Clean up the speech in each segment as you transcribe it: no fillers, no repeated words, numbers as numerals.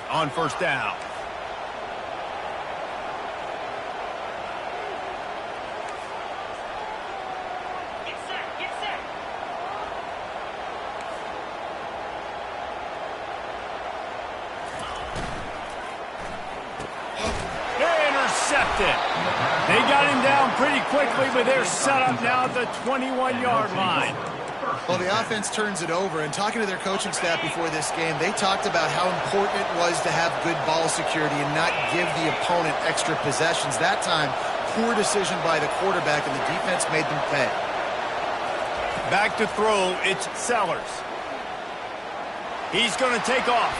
on first down. Intercepted. They got him down pretty quickly, but they're set up now at the 21-yard line. Well, the offense turns it over, and talking to their coaching staff before this game, they talked about how important it was to have good ball security and not give the opponent extra possessions. That time, poor decision by the quarterback, and the defense made them pay. Back to throw, it's Sellers. He's going to take off.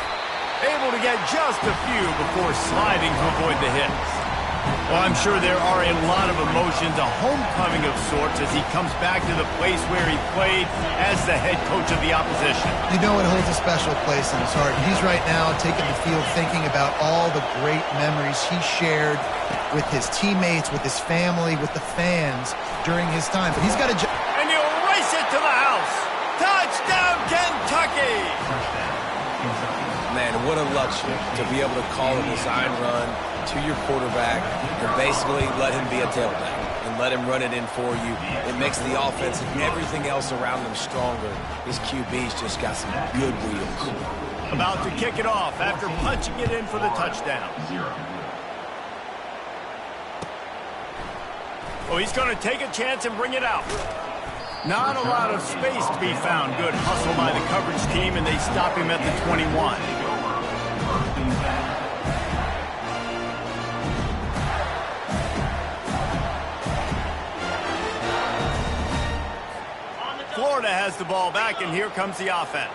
Able to get just a few before sliding to avoid the hits. Well, I'm sure there are a lot of emotions, a homecoming of sorts as he comes back to the place where he played as the head coach of the opposition. You know it holds a special place in his heart. He's right now taking the field thinking about all the great memories he shared with his teammates, with his family, with the fans during his time. But he's got to... And he'll race it to the house. Touchdown, Kentucky! Man, what a luxury to be able to call a design run to your quarterback and basically let him be a tailback and let him run it in for you. It makes the offense and everything else around them stronger. His QB's just got some good wheels. About to kick it off after punching it in for the touchdown. Oh, he's going to take a chance and bring it out. Not a lot of space to be found. Good hustle by the coverage team, and they stop him at the 21. Florida has the ball back, and here comes the offense.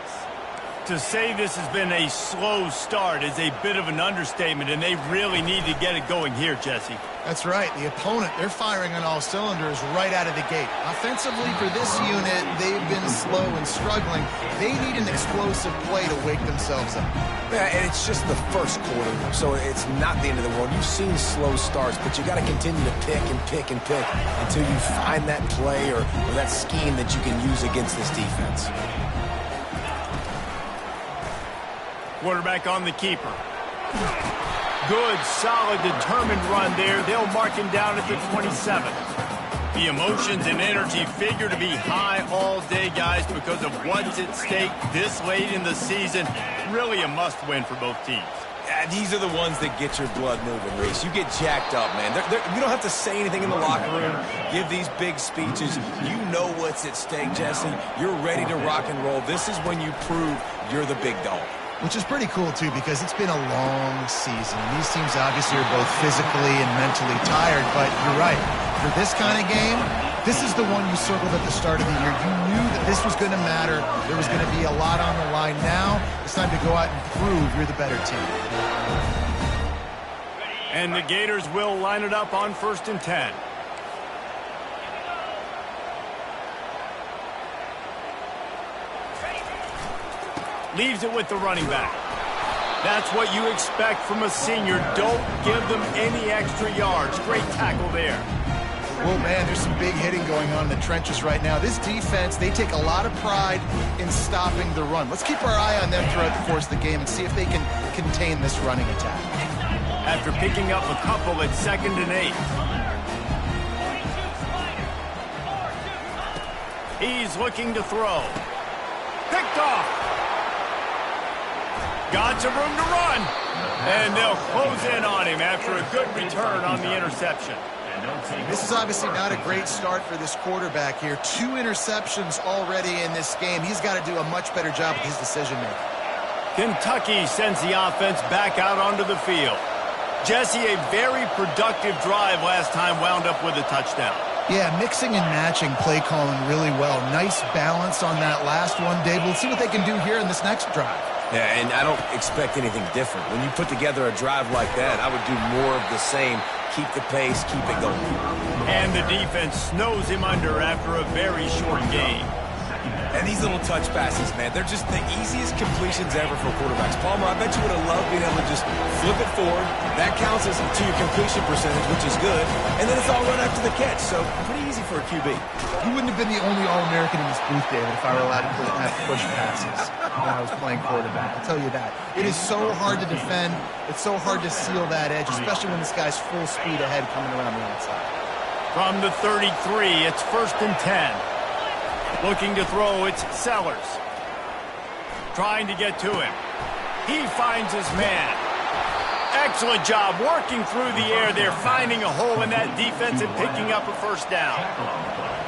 To say this has been a slow start is a bit of an understatement, and they really need to get it going here, Jesse. That's right. The opponent, they're firing on all cylinders right out of the gate. Offensively, for this unit, they've been slow and struggling. They need an explosive play to wake themselves up. Yeah, and it's just the first quarter, so it's not the end of the world. You've seen slow starts, but you got to continue to pick and pick and pick until you find that play or that scheme that you can use against this defense. Quarterback on the keeper. Good, solid, determined run there. They'll mark him down at the 27. The emotions and energy figure to be high all day, guys, because of what's at stake this late in the season. Really a must-win for both teams. Yeah, these are the ones that get your blood moving, Reese. You get jacked up, man. You don't have to say anything in the locker room, give these big speeches. You know what's at stake, Jesse. You're ready to rock and roll. This is when you prove you're the big dog. Which is pretty cool, too, because it's been a long season. These teams obviously are both physically and mentally tired, but you're right. For this kind of game, this is the one you circled at the start of the year. You knew that this was going to matter. There was going to be a lot on the line. Now it's time to go out and prove you're the better team. And the Gators will line it up on 1st and 10. Leaves it with the running back. That's what you expect from a senior. Don't give them any extra yards. Great tackle there. Well, man, there's some big hitting going on in the trenches right now. This defense, they take a lot of pride in stopping the run. Let's keep our eye on them throughout the course of the game and see if they can contain this running attack. After picking up a couple at 2nd and 8. He's looking to throw. Picked off. Got some room to run. And they'll close in on him after a good return on the interception. This is obviously not a great start for this quarterback here. 2 interceptions already in this game. He's got to do a much better job with his decision-making. Kentucky sends the offense back out onto the field. Jesse, a very productive drive last time wound up with a touchdown. Yeah, mixing and matching play calling really well. Nice balance on that last one, Dave. We'll see what they can do here in this next drive. Yeah, and I don't expect anything different. When you put together a drive like that, I would do more of the same. Keep the pace, keep it going. And the defense snows him under after a very short game. And these little touch passes, man, they're just the easiest completions ever for quarterbacks. Palmer, I bet you would have loved being able to just flip it forward. That counts as to your completion percentage, which is good. And then it's all run after the catch, so pretty easy for a QB. You wouldn't have been the only All-American in this booth, David, if I were allowed to push passes. when I was playing quarterback. I'll tell you that. It is so hard to defend. It's so hard to seal that edge, especially when this guy's full speed ahead coming around the outside. From the 33, it's 1st and 10. Looking to throw, it's Sellers. Trying to get to him. He finds his man. Excellent job working through the air there, finding a hole in that defense and picking up a first down.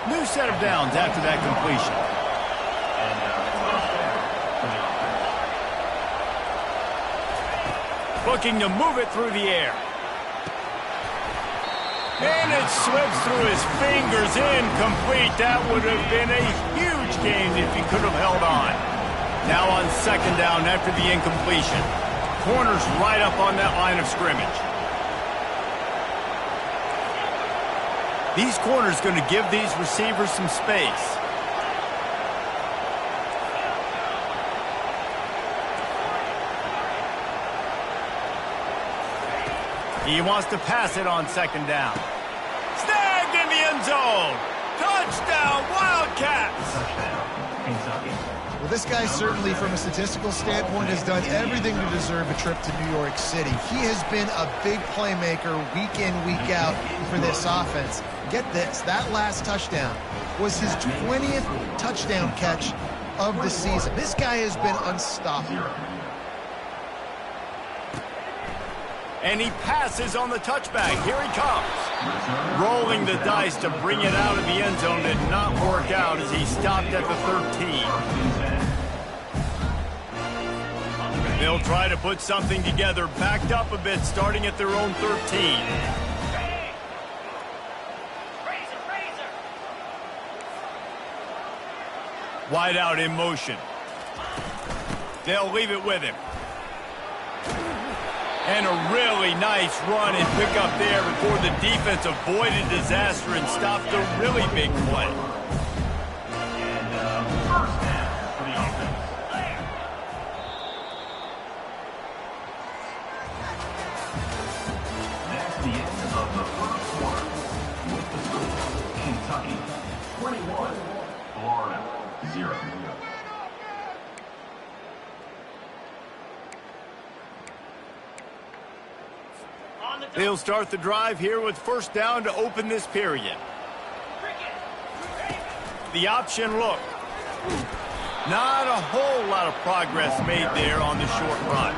New set of downs after that completion. Looking to move it through the air. And it slips through his fingers, incomplete. That would have been a huge gain if he could have held on. Now on 2nd down after the incompletion. Corner's right up on that line of scrimmage. These corners going to give these receivers some space. He wants to pass it on 2nd down. Snagged in the end zone. Touchdown, Wildcats. Well, this guy certainly, from a statistical standpoint, has done everything to deserve a trip to New York City. He has been a big playmaker week in, week out for this offense. Get this, that last touchdown was his 20th touchdown catch of the season. This guy has been unstoppable. And he passes on the touchback. Here he comes. Rolling the dice to bring it out of the end zone did not work out as he stopped at the 13. They'll try to put something together, backed up a bit, starting at their own 13. Wide out in motion. They'll leave it with him. And a really nice run and pick up there before the defense avoided disaster and stopped a really big play. That's the end of the first quarter. With the score, Kentucky 21, Florida 0. They'll start the drive here with 1st down to open this period. The option look. Not a whole lot of progress made there on the short run.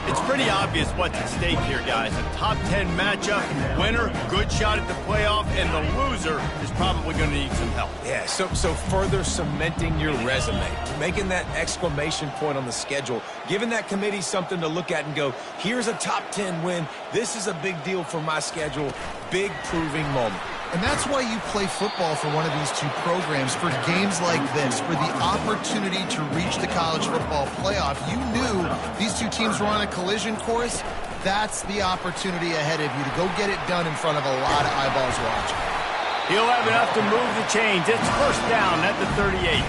It's pretty obvious what's at stake here, guys. A top 10 matchup, winner, good shot at the playoff, and the loser is probably going to need some help. Yeah, so further cementing your resume, making that exclamation point on the schedule, giving that committee something to look at and go, here's a top 10 win. This is a big deal for my schedule. Big proving moment. And that's why you play football for one of these two programs, for games like this, for the opportunity to reach the college football playoff. You knew these two teams were on a collision course. That's the opportunity ahead of you to go get it done in front of a lot of eyeballs watching. He'll have enough to move the chains. It's 1st down at the 38.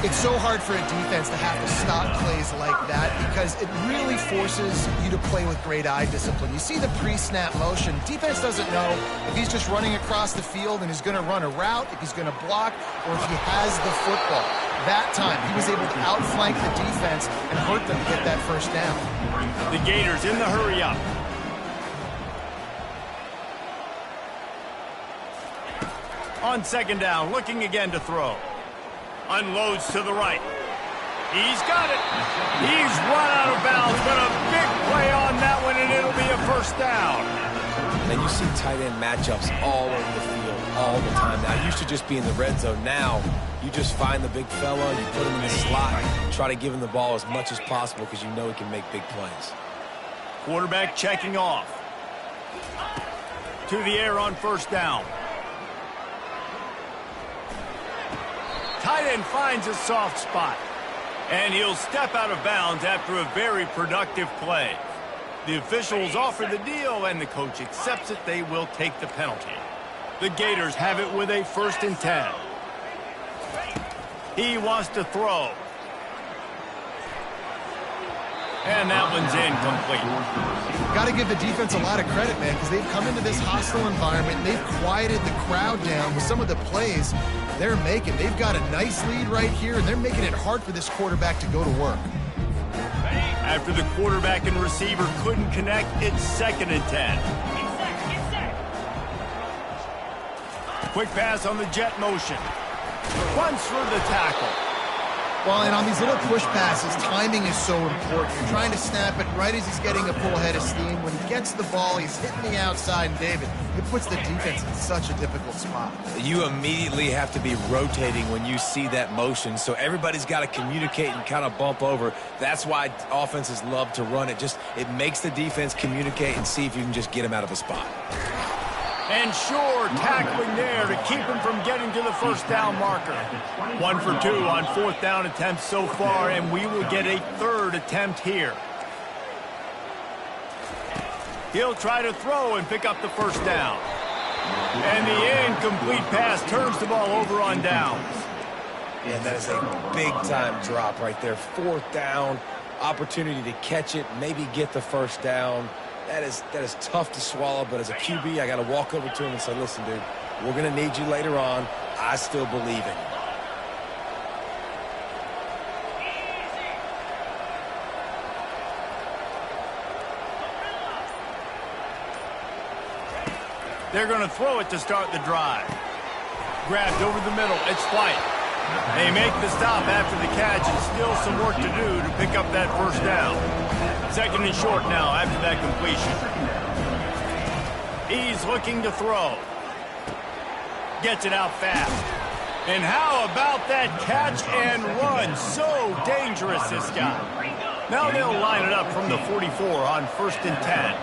It's so hard for a defense to have to stop plays like that because it really forces you to play with great eye discipline. You see the pre-snap motion. Defense doesn't know if he's just running across the field and he's going to run a route, if he's going to block, or if he has the football. That time, he was able to outflank the defense and hurt them to get that 1st down. The Gators in the hurry up. On 2nd down, looking again to throw. Unloads to the right. He's got it. He's run out of bounds, but a big play on that one, and it'll be a 1st down. And you see tight end matchups all over the field all the time. Now, it used to just be in the red zone. Now, you just find the big fella, you put him in the slot, try to give him the ball as much as possible because you know he can make big plays. Quarterback checking off. To the air on 1st down. Tight end finds a soft spot. And he'll step out of bounds after a very productive play. The officials offer the deal, and the coach accepts it. They will take the penalty. The Gators have it with a 1st and 10. He wants to throw. And that one's incomplete. Got to give the defense a lot of credit, man, because they've come into this hostile environment and they've quieted the crowd down with some of the plays they're making. They've got a nice lead right here, and they're making it hard for this quarterback to go to work. After the quarterback and receiver couldn't connect, it's 2nd and 10. Quick pass on the jet motion. Runs through the tackle. Well, and on these little push passes, timing is so important. You're trying to snap it right as he's getting a full head of steam. When he gets the ball, he's hitting the outside, and David, it puts the defense in such a difficult spot. You immediately have to be rotating when you see that motion, so everybody's got to communicate and kind of bump over. That's why offenses love to run it. It makes the defense communicate and see if you can just get him out of a spot. And sure, tackling there to keep him from getting to the first down marker. 1 for 2 on 4th down attempts so far, and we will get a 3rd attempt here. He'll try to throw and pick up the first down. And the incomplete pass turns the ball over on downs. Yeah, that is a big-time drop right there. 4th down, opportunity to catch it, maybe get the first down. That is tough to swallow, but as a QB, I got to walk over to him and say, listen, dude, we're going to need you later on. I still believe in you. They're going to throw it to start the drive. Grabbed over the middle. It's White. They make the stop after the catch, and still some work to do to pick up that first down. 2nd and short now after that completion. He's looking to throw. Gets it out fast. And how about that catch and run? So dangerous, this guy. Now they'll line it up from the 44 on 1st and 10.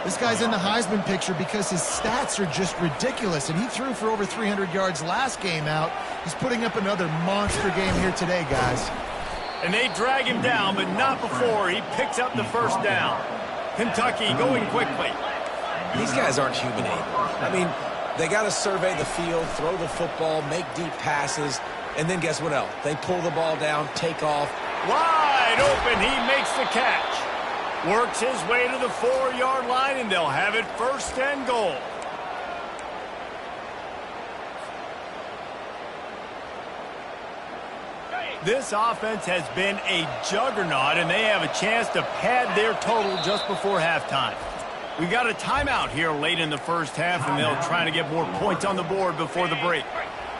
This guy's in the Heisman picture because his stats are just ridiculous, and he threw for over 300 yards last game out. He's putting up another monster game here today, guys. And they drag him down, but not before he picks up the first down. Kentucky going quickly. These guys aren't human either. I mean, they got to survey the field, throw the football, make deep passes, and then guess what else? They pull the ball down, take off. Wide open, he makes the catch. Works his way to the 4-yard line, and they'll have it 1st and goal. This offense has been a juggernaut, and they have a chance to pad their total just before halftime. We got a timeout here late in the first half, and they'll try to get more points on the board before the break.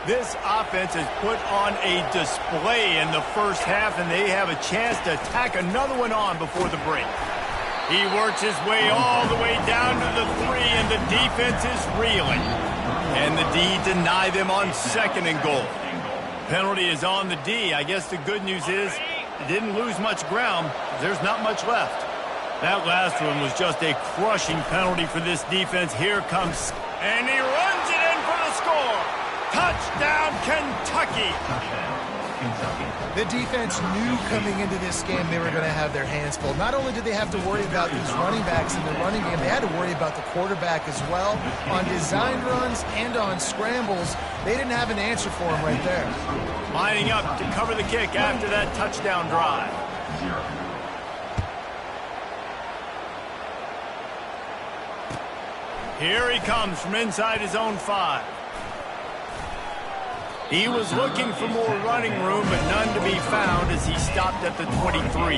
This offense has put on a display in the first half, and they have a chance to tack another one on before the break. He works his way all the way down to the 3, and the defense is reeling. And the D deny them on 2nd and goal. Penalty is on the D. I guess the good news is it didn't lose much ground. There's not much left. That last one was just a crushing penalty for this defense. Here comes, and he runs it in for the score. Touchdown, Kentucky. The defense knew coming into this game they were going to have their hands full. Not only did they have to worry about these running backs in the running game, they had to worry about the quarterback as well. On design runs and on scrambles, they didn't have an answer for him right there. Lining up to cover the kick after that touchdown drive. Here he comes from inside his own 5. He was looking for more running room, but none to be found as he stopped at the 23.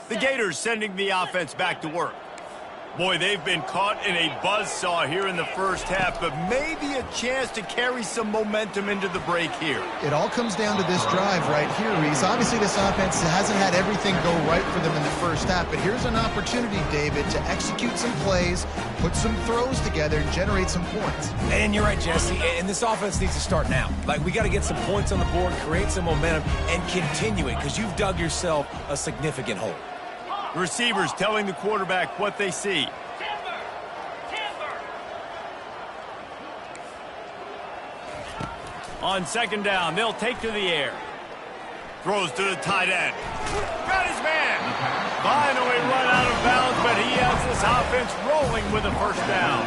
The Gators sending the offense back to work. Boy, they've been caught in a buzzsaw here in the first half, but maybe a chance to carry some momentum into the break here. It all comes down to this drive right here, Reese. Obviously, this offense hasn't had everything go right for them in the first half, but here's an opportunity, David, to execute some plays, put some throws together, and generate some points. And you're right, Jesse, and this offense needs to start now. Like, we got to get some points on the board, create some momentum, and continue it, because you've dug yourself a significant hole. The receivers telling the quarterback what they see. On 2nd down, they'll take to the air. Throws to the tight end. Got his man. Finally run out of bounds, but he has this offense rolling with a first down.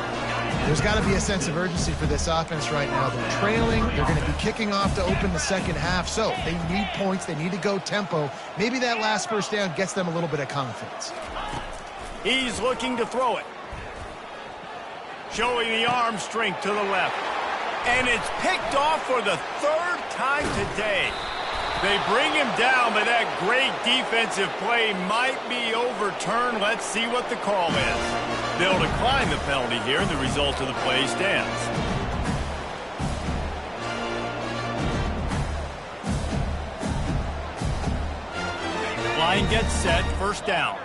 There's got to be a sense of urgency for this offense right now. They're trailing. They're going to be kicking off to open the second half. So they need points. They need to go tempo. Maybe that last first down gets them a little bit of confidence. He's looking to throw it. Showing the arm strength to the left. And it's picked off for the third time today. They bring him down, but that great defensive play might be overturned. Let's see what the call is. They'll decline the penalty here, and the result of the play stands. Line gets set, first down.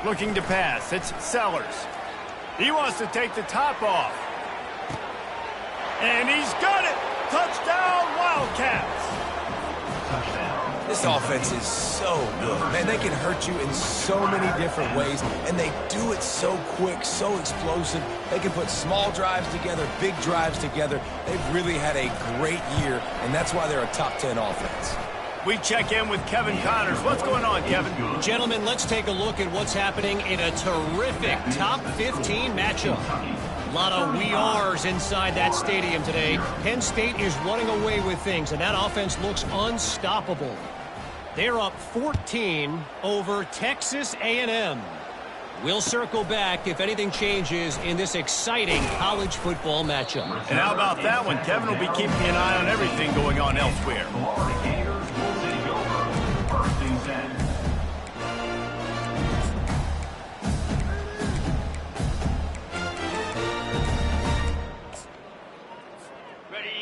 Looking to pass, it's Sellers. He wants to take the top off. And he's got it! Touchdown, Wildcats! This offense is so good. Man, they can hurt you in so many different ways, and they do it so quick, so explosive. They can put small drives together, big drives together. They've really had a great year, and that's why they're a top 10 offense. We check in with Kevin Connors. What's going on, Kevin? Gentlemen, let's take a look at what's happening in a terrific top 15 matchup. A lot of we ares inside that stadium today. Penn State is running away with things, and that offense looks unstoppable. They're up 14 over Texas A&M. We'll circle back if anything changes in this exciting college football matchup. And how about that one? Kevin will be keeping an eye on everything going on elsewhere. Florida Gators will take over. First and 10.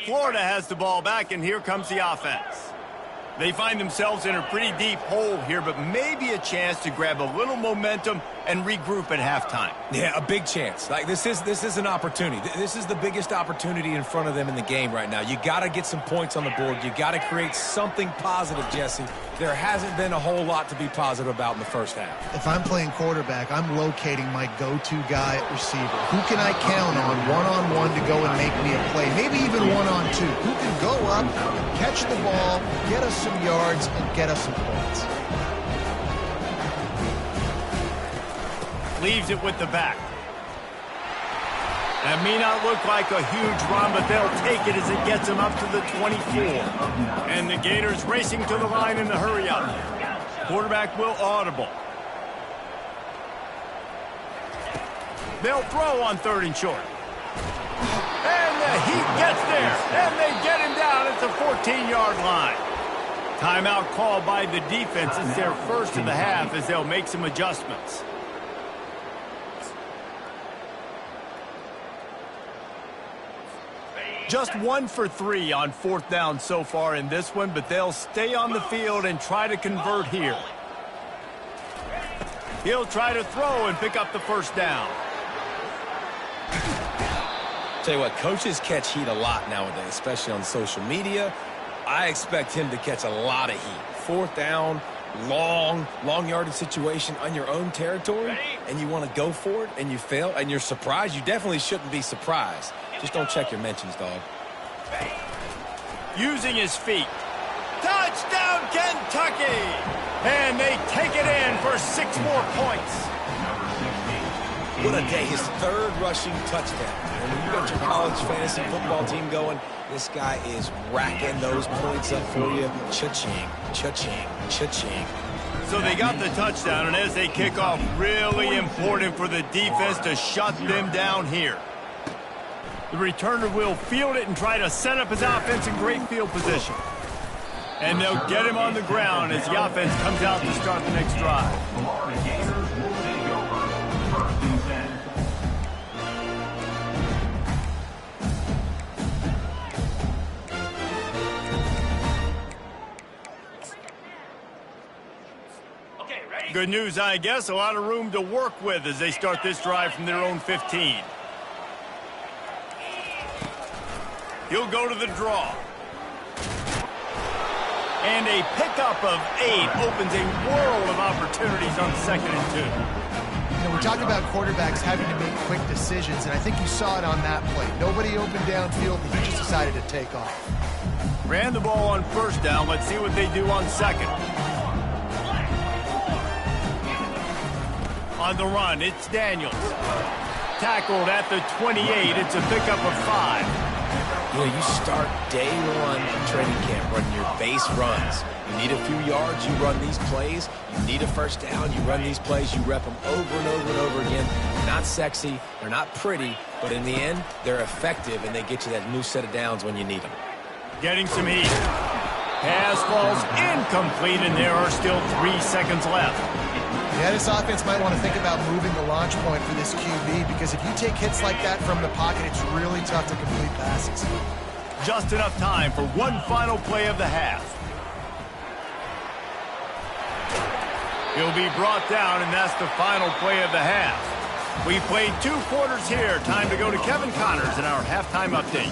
Florida has the ball back, and here comes the offense. They find themselves in a pretty deep hole here, but maybe a chance to grab a little momentum and regroup at halftime. Yeah, a big chance. Like this is an opportunity. This is the biggest opportunity in front of them in the game right now. You got to get some points on the board. You got to create something positive, Jesse. There hasn't been a whole lot to be positive about in the first half. If I'm playing quarterback, I'm locating my go-to guy at receiver. Who can I count on one-on-one to go and make me a play? Maybe even one-on-two. Who can go up, catch the ball, get us some yards, and get us some points. Leaves it with the back. That may not look like a huge run, but they'll take it as it gets them up to the 24. And the Gators racing to the line in the hurry up. Quarterback will audible. They'll throw on 3rd and short. And the Heat gets there, and they get him down at the 14-yard line. Timeout called by the defense. It's their first of the half as they'll make some adjustments. Just 1 for 3 on 4th down so far in this one, but they'll stay on the field and try to convert here. He'll try to throw and pick up the first down. Tell you what, coaches catch heat a lot nowadays, especially on social media. I expect him to catch a lot of heat. 4th down, long yardage situation on your own territory, and you want to go for it, and you fail, and you're surprised. You definitely shouldn't be surprised. Just don't check your mentions, dog. Using his feet. Touchdown, Kentucky! And they take it in for 6 more points. What a day. His 3rd rushing touchdown. And when you got your college fantasy football team going, this guy is racking those points up for you. Cha-ching, cha-ching, cha-ching. So they got the touchdown, and as they kick off, really important for the defense to shut them down here. The returner will field it and try to set up his offense in great field position. And they'll get him on the ground as the offense comes out to start the next drive. Florida Gators will take over. First and 10. Good news, I guess. A lot of room to work with as they start this drive from their own 15. He'll go to the draw. And a pickup of 8 opens a world of opportunities on 2nd and 2. You know, we talk about quarterbacks having to make quick decisions, and I think you saw it on that play. Nobody opened downfield, and he just decided to take off. Ran the ball on first down. Let's see what they do on second. On the run, it's Daniels. Tackled at the 28. It's a pickup of 5. You know, you start day one in training camp running your base runs. You need a few yards, you run these plays. You need a first down, you run these plays. You rep them over and over and over again. They're not sexy, they're not pretty, but in the end, they're effective, and they get you that new set of downs when you need them. Getting some heat. Pass falls incomplete, and there are still 3 seconds left. Yeah, this offense might want to think about moving the launch point for this QB, because if you take hits like that from the pocket, it's really tough to complete passes. Just enough time for one final play of the half. He'll be brought down, and that's the final play of the half. We played 2 quarters here. Time to go to Kevin Connors in our halftime update.